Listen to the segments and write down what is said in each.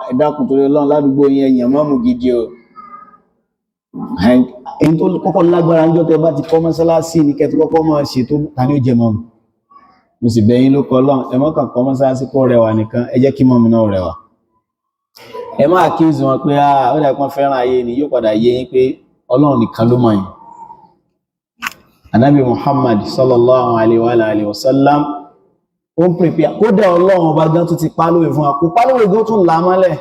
ẹ dákun torí Ọlọ́run ládùúgbò yín ẹ̀yàn mọ́mù gidi o ẹni tó kọ́kọ́ lágbára ńjọ́ tẹ́ bá ti kọ́ mọ́sálásí ní kẹ́ tó kọ́kọ́ máa ṣètò ta ni ó jẹ mọ́mù mo sì bẹ̀ yín ló kọ́ Ọlọ́run ẹ má kàn kọ́ mọ́sálásí kó rẹwà nìkan ẹ jẹ́ kí mọ́mù náà rẹwà ẹ má accuse wọn pé ó dà kán fẹ́ràn ayé ni yóò padà yé yín pé Ọlọ́run nìkan ló mọ̀ yín Ànábì Muhammad sallallahu alaihi wa sallam ó ń prepare kódà Ọlọ́run ọba gan tó ti pálówè fún wa kó pálówè gan tún là mọ́lẹ̀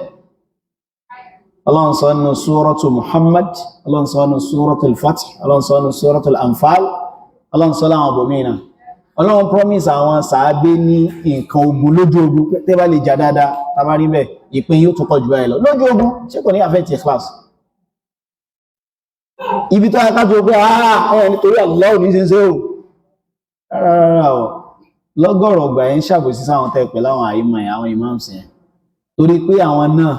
Ọlọ́run sọ nínú suratu Muhammad Ọlọ́run sọ nínú suratu al-Fath Ọlọ́run sọ nínú suratu al-Anfal Ọlọ́run sọ láwọn bòmínà Ọlọ́run promise àwọn sàábé ní nǹkan ogun lójú ogun tẹ́ bá lè jà dáadáa tàbá rí bẹ́ẹ̀ ìpín yóò tún pọ̀ jù báyìí lọ lójú ogun ṣé kò ní affect ikhlas ibi tó yẹ ká tó pé nítorí Allah ò ní ṣe ń ṣe o rárá o lọ́gọ́rọ̀ ọgbà yẹn ṣàbòsí sáwọn tẹ́ pẹ̀lú àwọn àìmọ̀ àwọn imams yẹn torí pé àwọn náà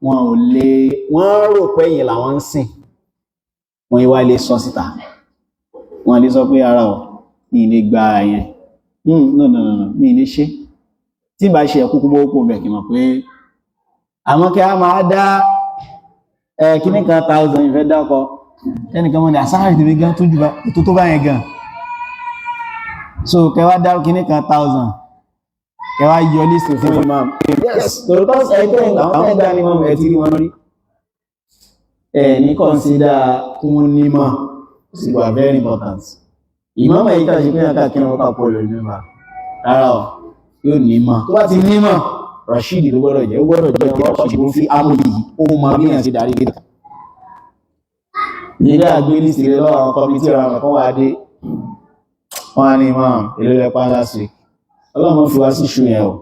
wọn ò lè wọ́n rò pé yìí làwọn ń sìn wọn ìwà lè sọ síta wọn lè sọ pé ara ọ̀ ní ilé gba yẹn no mi ilé ṣe tí bá ṣe ẹ̀kú kúgbó kó bẹ̀ kí mọ̀ pé àwọn kí a máa dá kíní kan 1,000 ìfẹ́ dákọ ẹnìkan mọ́ ní àsáàrì tèmi gan tó bá yẹn gan so kẹwàá dá kíní kan 1,000 kẹwàá yọ lísì fún imam yes tòótọ́ ẹgbẹ́ àwọn ẹ̀dá ni wọ́n ti rí wọn rí ní consider kún nímọ̀ sí wà very important imam èyí tàbí pé àkà kí wọ́n pàpọ̀ lórí mẹ́fà rárá ọ̀ yóò nímọ̀ tó bá ti nímọ̀ Rashid ló gbọ́dọ̀ jẹ́ Rashid fi amòlì yìí ó máa bí yàn sí darí gẹ́gẹ́ nílé àgbé lísì rẹ̀ lọ́wọ́ àwọn kọmítì ra wọn kọ́ wá dé wọ́n á ní imam èlò lẹ́pàá last week Ọlọ́run fi wá sí ṣù yẹn o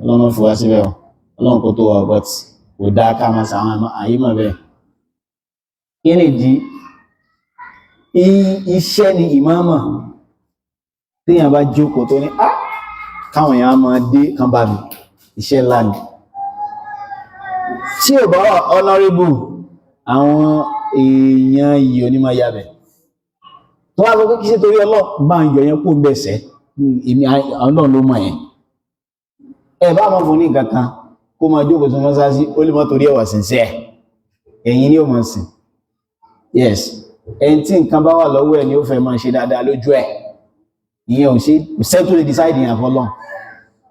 Ọlọ́run fi wá síbẹ̀ o Ọlọ́run kò tó wà but kò dáa ká máa sàwọn àyímọ̀ bẹ́ẹ̀ kí ni di iṣẹ́ ni ìmáàmà téèyàn bá jókòó tó ní káwọn èèyàn máa dé kan bá mi iṣẹ́ ńlá ni tí ò bá wà honorable àwọn èèyàn yìí onímọ̀ yàbẹ̀ tó wá sọ pé kí ṣe torí Ọlọ́run bá ń yọ yẹn kó ń bẹ̀sẹ̀ Ọlọ́run ló mọ̀ yẹn ẹ bá mọ́ fún ní kankan kó máa jókòó sí mọ́sáàsì ó lè mọ́ torí ẹwà sínsẹ́ ẹ̀yìn ni ó mọ̀ sí yes ẹni tí nǹkan bá wà lọ́wọ́ ẹ̀ ni ó fẹ́ máa ṣe dáadáa lójú ẹ̀ ìyẹn ò ṣe tó lè decide ìyàn fọ́lọ́n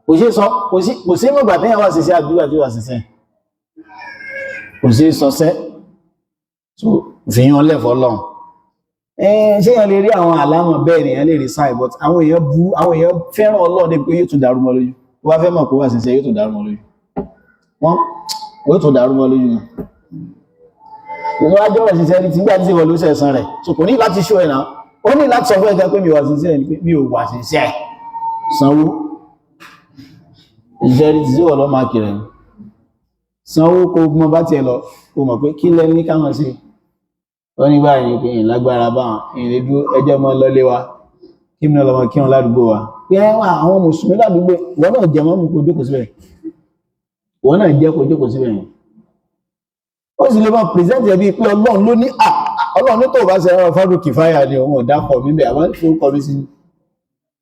kò ṣe sọ kò sí mọ̀gbà tẹ́yàn wà sínsẹ́ àdúgbà tí wà sínsẹ́ kò sí sọsẹ́ so fìyàn lẹ̀ fọ́lọ́n ṣé yẹn lè rí àwọn àlámọ̀ bẹ́ẹ̀ ni yẹn lè rí sáì but àwọn èèyàn fẹ́ràn Ọlọ́run pé yóò tún dàrú mọ́ lójú ó bá fẹ́ mọ̀ kó wà sínsẹ́ yóò tún dàrú mọ́ lójú wọ́n yóò tún dàrú mọ́ lójú ìwọ́n ajọ́ rẹ̀ sínsẹ́ ní tí gbá tí wọ́n ló sẹ̀sán rẹ̀ so kò ní láti ṣó ẹ̀nà ó ní láti sọ fún ẹ̀gá pé mi wà sínsẹ́ ní pé mi ò wà sínsẹ́ sanwó ìjẹ́rí tí wọ́n lọ máa kìrẹ̀ sanwó kó gbọ́n bá tiẹ̀ lọ kó mọ̀ pé kí lẹ́ ní káwọn sí ó ní báyìí pé ìlágbára báwọn ìrìnlẹ́dú ẹjọ́ mọ́ lọ́lé wa kí mi lọ́mọ kí wọn ládùúgbò wa pé wà àwọn mùsùlùmí ládùúgbò wọn náà jẹ mọ́ mú kó jókòó síbẹ̀ wọn náà jẹ́ kó jókòó síbẹ̀ yẹn ó sì lè máa present ẹbí pé Ọlọ́run ló ní Ọlọ́run ní tó bá ṣe ẹ̀rọ fádù kìfáyà ni òun ọ̀dá kọ̀ mímẹ̀ àwọn orúkọ mi sí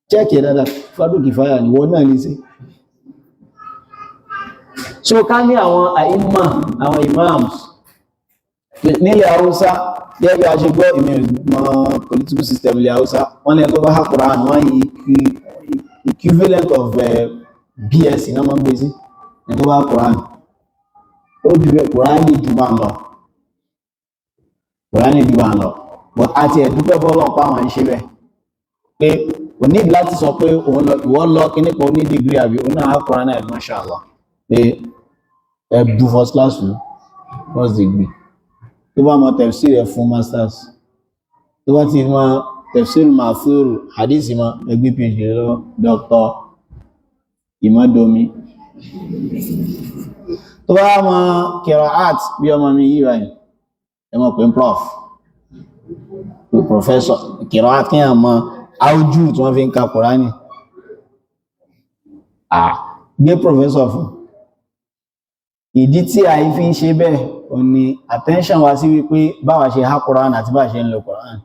chẹ́ẹ̀kì dáadáa fádù kìfáyà ni wọ́n náà lè ṣe so ká ní àwọn àìmọ̀ àwọn imams nílẹ̀ Haúsá gẹ́gẹ́ a ṣe gbọ́ ìmọ̀ political system ilẹ̀ Haúsá wọ́n ní ẹgbẹ́ bá ha Qur'an wọ́n yí equivalent of BSc náà máa ń gbé sí ẹgbẹ́ bá Qur'an ó jù bẹ́ẹ̀ Kùránì jù bá ń lọ Kùránì jù bá ń lọ but àti ẹ̀dúpẹ́ bọ́lọ̀ pa àwọn ìṣe bẹ́ẹ̀ pé o ní láti sọ pé ìwọ lọ kíní kan ní degree àbí òun náà Kùránì ẹ̀ mashallah pé ẹ̀bù first class fún first degree tó bá mọ tafsir ẹ̀ fún masters tó bá ti mọ tafsir ma'thur hadith mọ ẹgbẹ́ phd lọ doctor ìmọ̀domi tó bá mọ qira'at bí ọmọ mi yí báyìí ẹ mọ̀ pé prof professor qira'at kí a mọ áújú tí wọ́n fi ń ka Kùránì gbé professor fún ìdí tí a fi ń ṣe bẹ́ẹ̀ o ní attention wa sí wípé báwa ṣe há Kùránì àti báwa ṣe ń lo Kùránì